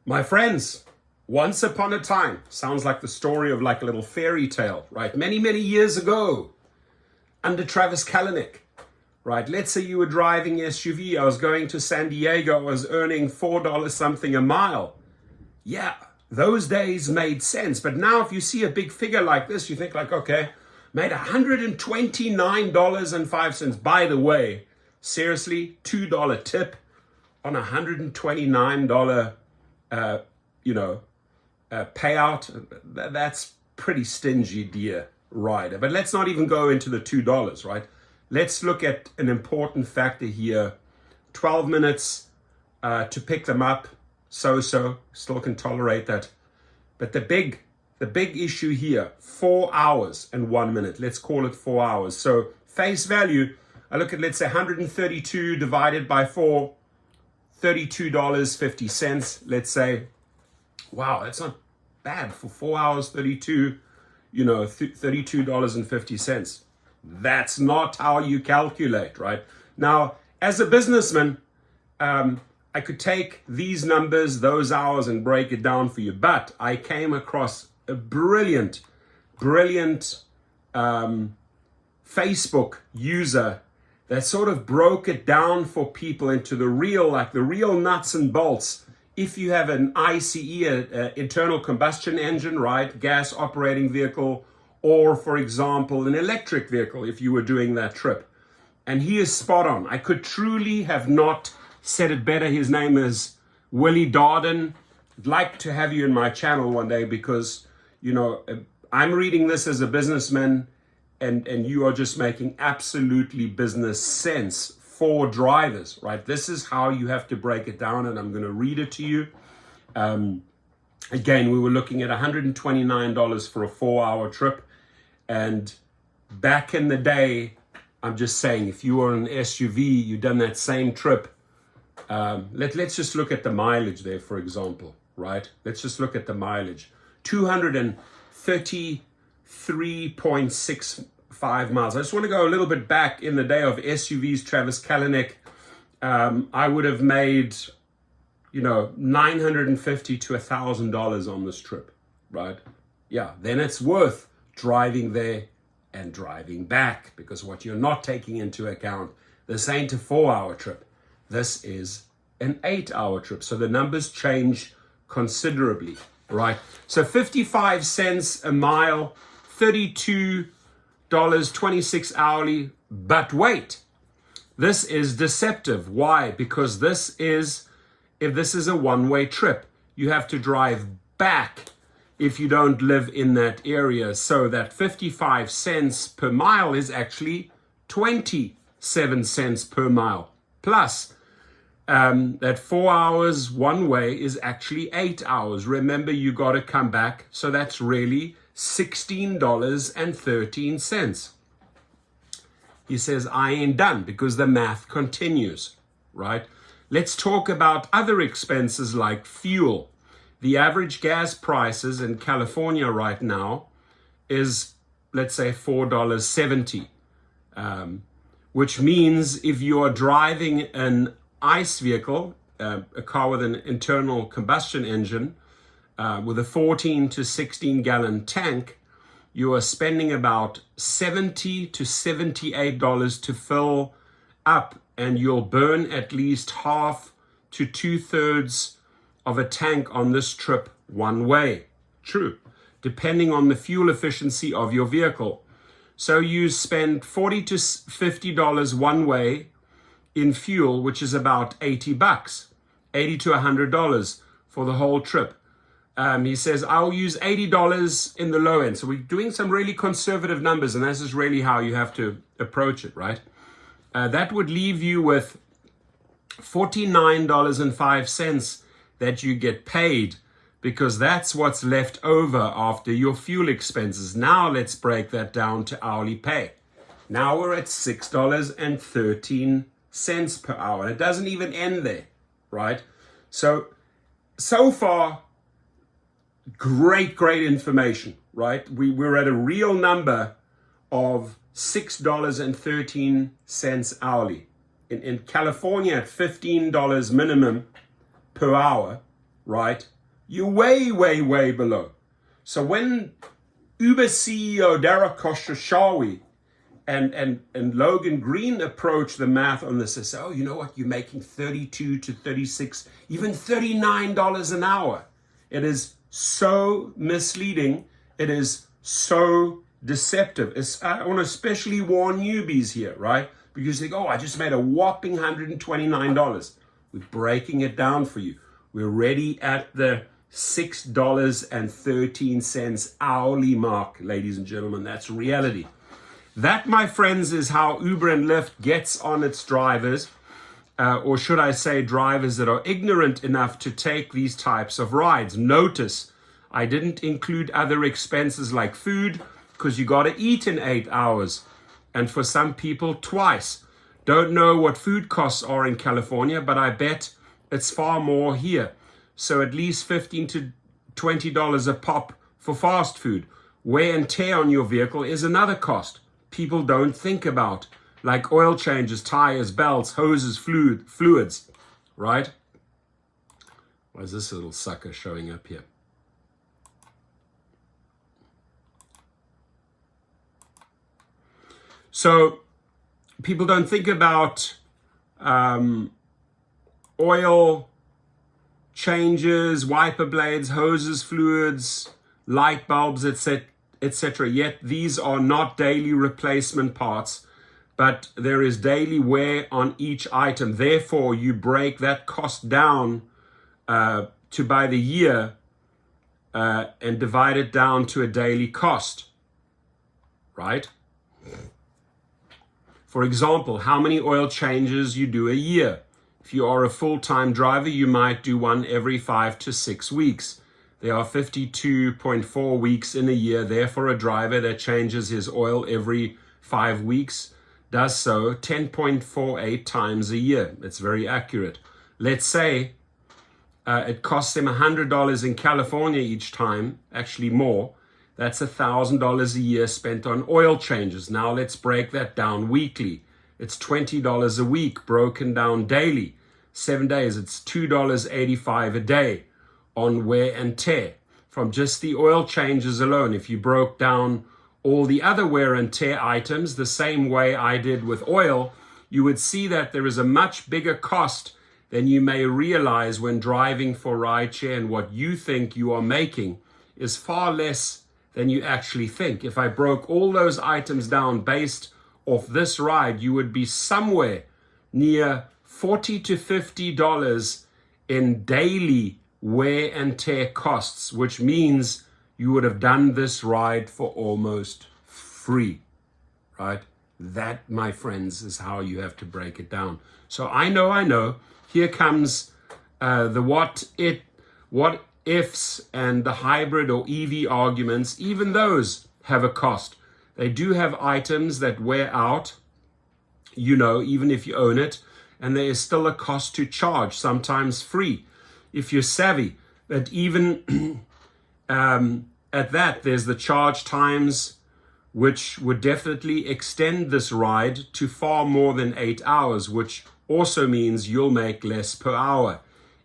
My friends, once upon a time, sounds like the story of like a little fairy tale, right? Many, many years ago, under Travis Kalanick, right? Let's say you were driving SUV. I was going to San Diego. I was earning $4 something a mile. Yeah, those days made sense. But now if you see a big figure like this, you think like, okay, made $129.05. By the way, seriously, $2 tip on $129 payout. That's pretty stingy, dear rider. But let's not even go into the $2, right? Let's look at an important factor here. 12 minutes to pick them up. So still can tolerate that. But the big issue here, 4 hours and 1 minute. Let's call it 4 hours. So face value, I look at, let's say 132 divided by 4, $32.50. Let's say, wow, that's not bad for 4 hours, $32.50. That's not how you calculate, right? Now, as a businessman, I could take these numbers, those hours, and break it down for you. But I came across a brilliant Facebook user that sort of broke it down for people into the real nuts and bolts. If you have an ICE, internal combustion engine, right, gas operating vehicle, or for example, an electric vehicle, if you were doing that trip. And he is spot on. I could truly have not said it better. His name is Willie Darden. I'd like to have you in my channel one day because, I'm reading this as a businessman and you are just making absolutely business sense for drivers, right? This is how you have to break it down, and I'm going to read it to you. Again, we were looking at $129 for a 4-hour trip. And back in the day, I'm just saying, if you were in an SUV, you've done that same trip. Let's just look at the mileage there, for example, right? Let's just look at the mileage. 233.65 miles. I just want to go a little bit back in the day of SUVs, Travis Kalanick. I would have made, $950 to $1,000 on this trip, right? Yeah, then it's worth driving there and driving back, because what you're not taking into account, this ain't a 4-hour trip. This is an 8-hour trip. So the numbers change considerably, right? So 55 cents a mile, $32.26 hourly. But wait, this is deceptive. Why? Because if this is a one-way trip, you have to drive back if you don't live in that area. So that 55 cents per mile is actually 27 cents per mile. Plus, that 4 hours one way is actually 8 hours. Remember, you got to come back. So that's really $16.13. He says, I ain't done, because the math continues, right? Let's talk about other expenses like fuel. The average gas prices in California right now is, let's say, $4.70, which means if you are driving an ICE vehicle, a car with an internal combustion engine, with a 14 to 16 gallon tank, you are spending about $70 to $78 to fill up, and you'll burn at least half to 2/3 of a tank on this trip one way. True, depending on the fuel efficiency of your vehicle. So you spend $40 to $50 one way in fuel, which is about $80, $80 to $100 for the whole trip. He says, I'll use $80 in the low end. So we're doing some really conservative numbers, and this is really how you have to approach it, right? That would leave you with $49.05 that you get paid, because that's what's left over after your fuel expenses. Now let's break that down to hourly pay. Now we're at $6.13 per hour. And it doesn't even end there, right? So far, great information, right? We're at a real number of $6.13 hourly. In California, at $15 minimum per hour, right? You're way, way, way below. So when Uber CEO Dara Khosrowshahi and Logan Green approach the math on this, they say, oh, you know what? You're making $32 to $36, even $39 an hour. It is so misleading. It is so deceptive. I want to especially warn newbies here, right? Because they go, oh, I just made a whopping $129. We're breaking it down for you. We're already at the $6.13 hourly mark, ladies and gentlemen. That's reality. That, my friends, is how Uber and Lyft gets on its drivers, or should I say drivers that are ignorant enough to take these types of rides. Notice, I didn't include other expenses like food, because you got to eat in 8 hours. And for some people, twice. Don't know what food costs are in California, but I bet it's far more here. So at least $15 to $20 a pop for fast food. Wear and tear on your vehicle is another cost people don't think about, like oil changes, tires, belts, hoses, fluids, right? Why is this little sucker showing up here? So people don't think about oil changes, wiper blades, hoses, fluids, light bulbs, etc. Yet these are not daily replacement parts, but there is daily wear on each item. Therefore, you break that cost down to by the year and divide it down to a daily cost, right? For example, how many oil changes you do a year. If you are a full-time driver, you might do one every 5 to 6 weeks. There are 52.4 weeks in a year. Therefore, a driver that changes his oil every 5 weeks does so 10.48 times a year. It's very accurate. Let's say it costs him $100 in California each time, actually more. That's $1,000 a year spent on oil changes. Now let's break that down weekly. It's $20 a week broken down daily. 7 days, it's $2.85 a day on wear and tear. From just the oil changes alone, if you broke down all the other wear and tear items the same way I did with oil, you would see that there is a much bigger cost than you may realize when driving for rideshare, and what you think you are making is far less than you actually think. If I broke all those items down based off this ride, you would be somewhere near $40 to $50 in daily wear and tear costs, which means you would have done this ride for almost free, right? That, my friends, is how you have to break it down. So I know. Here comes the what ifs and the hybrid or EV arguments. Even those have a cost. They do have items that wear out, even if you own it, and there is still a cost to charge, sometimes free, if you're savvy. But even at that, there's the charge times, which would definitely extend this ride to far more than 8 hours, which also means you'll make less per hour.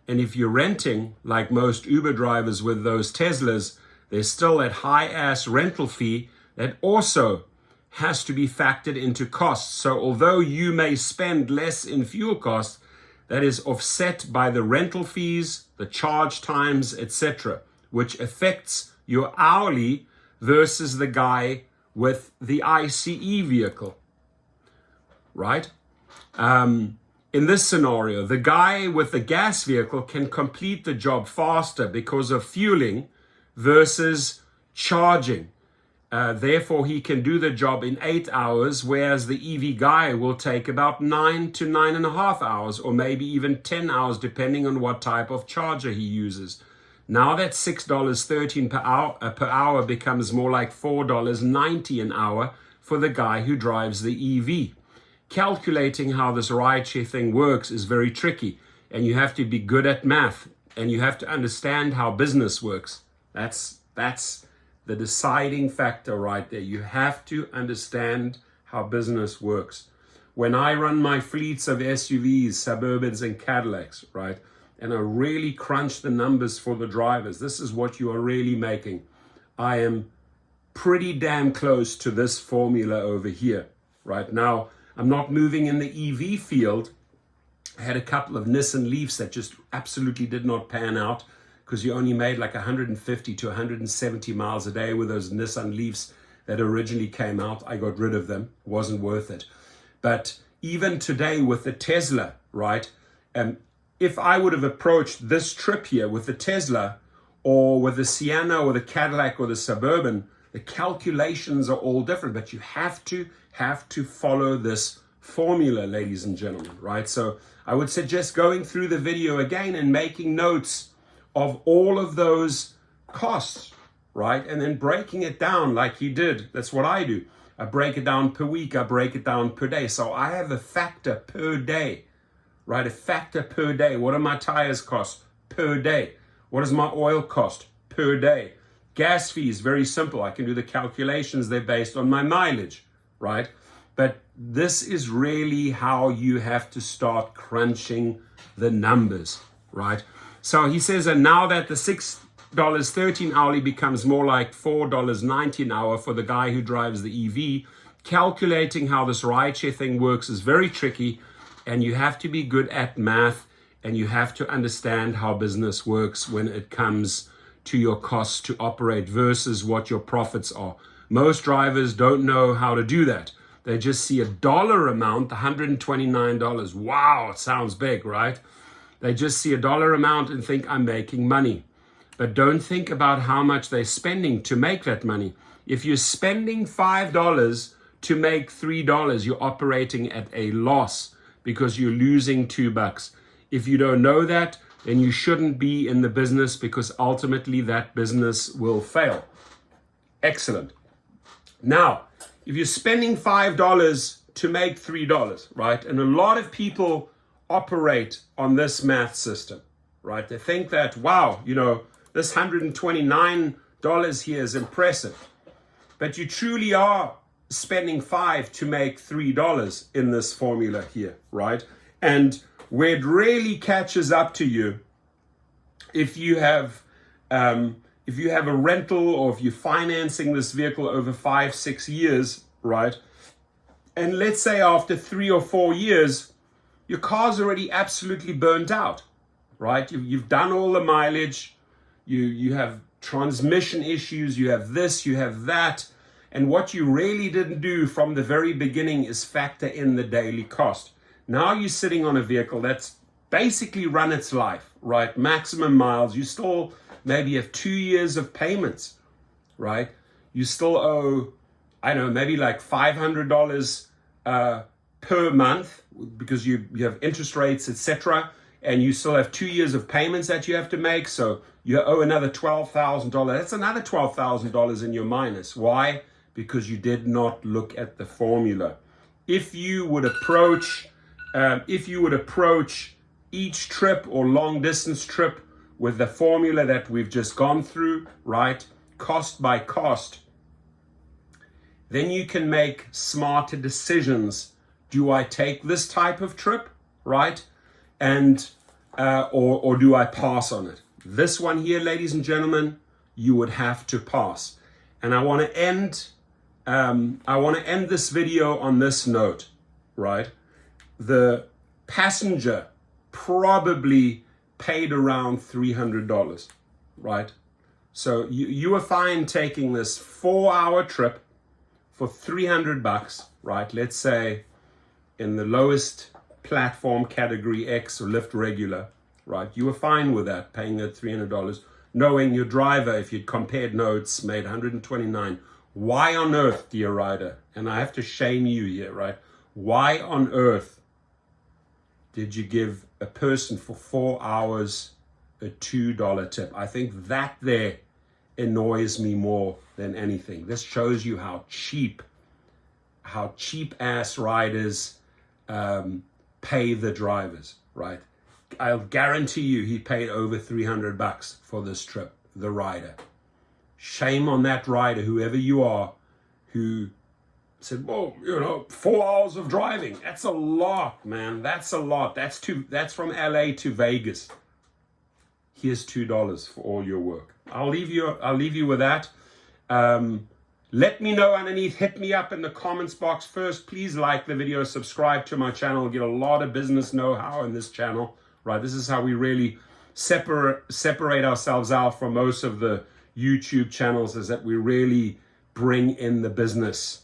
And if you're renting, like most Uber drivers with those Teslas, there's still that high-ass rental fee that also has to be factored into costs. So although you may spend less in fuel costs, that is offset by the rental fees, the charge times, etc., which affects your hourly versus the guy with the ICE vehicle, right? In this scenario, the guy with the gas vehicle can complete the job faster because of fueling versus charging. Therefore, he can do the job in 8 hours, whereas the EV guy will take about 9 to 9.5 hours, or maybe even 10 hours, depending on what type of charger he uses. Now that $6.13 per hour becomes more like $4.90 an hour for the guy who drives the EV. Calculating how this rideshare thing works is very tricky, and you have to be good at math, and you have to understand how business works. That's the deciding factor right there. You have to understand how business works. When I run my fleets of SUVs, Suburbans, and Cadillacs, right, and I really crunch the numbers for the drivers, this is what you are really making. I am pretty damn close to this formula over here. Right now, I'm not moving in the EV field. I had a couple of Nissan Leafs that just absolutely did not pan out because you only made like 150 to 170 miles a day with those Nissan Leafs that originally came out. I got rid of them. It wasn't worth it. But even today with the Tesla, right? If I would have approached this trip here with the Tesla or with the Sienna or the Cadillac or the Suburban, the calculations are all different, but you have to follow this formula, ladies and gentlemen, right? So I would suggest going through the video again and making notes of all of those costs, right? And then breaking it down like he did. That's what I do. I break it down per week. I break it down per day. So I have a factor per day, right? A factor per day. What do my tires cost per day? What does my oil cost per day? Gas fees, very simple. I can do the calculations. They're based on my mileage, right? But this is really how you have to start crunching the numbers, right? So he says, and now that the $6.13 hourly becomes more like $4.90 an hour for the guy who drives the EV, calculating how this rideshare thing works is very tricky, and you have to be good at math, and you have to understand how business works when it comes to your costs to operate versus what your profits are. Most drivers don't know how to do that. They just see a dollar amount, $129. Wow, it sounds big, right? They just see a dollar amount and think I'm making money. But don't think about how much they're spending to make that money. If you're spending $5 to make $3, you're operating at a loss because you're losing $2. If you don't know that, then you shouldn't be in the business because ultimately that business will fail. Excellent. Now, if you're spending $5 to make $3, right? And a lot of people operate on this math system, right? They think that, wow, this $129 here is impressive. But you truly are spending $5 to make $3 in this formula here, right? And where it really catches up to you, if you have a rental or if you're financing this vehicle over 5-6 years, right? And let's say after 3 or 4 years, your car's already absolutely burnt out, right? You've done all the mileage, you have transmission issues, you have this, you have that. And what you really didn't do from the very beginning is factor in the daily cost. Now you're sitting on a vehicle that's basically run its life, right? Maximum miles. You still maybe have 2 years of payments, right? You still owe, I don't know, maybe like $500 per month because you have interest rates, etc. And you still have 2 years of payments that you have to make. So you owe another $12,000. That's another $12,000 in your minus. Why? Because you did not look at the formula. If you would approach each trip or long distance trip with the formula that we've just gone through, right, cost by cost, then you can make smarter decisions. Do I take this type of trip, right, and or do I pass on it? This one here, ladies and gentlemen, you would have to pass. And I want to end this video on this note, right? The passenger probably paid around $300, right? So you are fine taking this 4-hour trip for $300, right? Let's say in the lowest platform category X or Lyft regular, right? You were fine with that, paying that $300, knowing your driver, if you'd compared notes, made $129. Why on earth, dear rider, and I have to shame you here, right? Why on earth did you give a person for 4 hours a $2 tip? I think that there annoys me more than anything. This shows you how cheap ass riders pay the drivers, right? I'll guarantee you he paid over $300 for this trip, the rider. Shame on that rider, whoever you are, who said, well, 4 hours of driving. That's a lot, man. That's a lot. That's from LA to Vegas, Here's $2 for all your work. I'll leave you with that. Let me know underneath. Hit me up in the comments box first. Please like the video, subscribe to my channel. Get a lot of business know-how in this channel, right? This is how we really separate ourselves out from most of the YouTube channels, is that we really bring in the business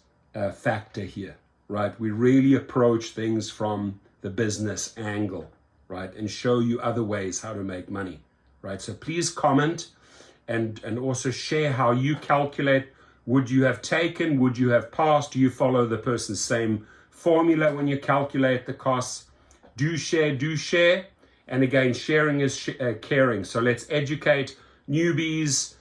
factor here, right? We really approach things from the business angle, right? And show you other ways how to make money, right? So please comment and also share how you calculate. Would you have taken? Would you have passed? Do you follow the person's same formula when you calculate the costs? Do share. And again, sharing is caring. So let's educate newbies,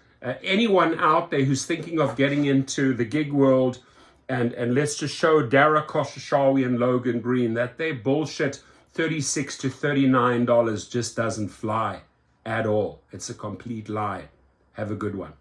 anyone out there who's thinking of getting into the gig world. And let's just show Dara Khosrowshahi and Logan Green that their bullshit $36 to $39 just doesn't fly at all. It's a complete lie. Have a good one.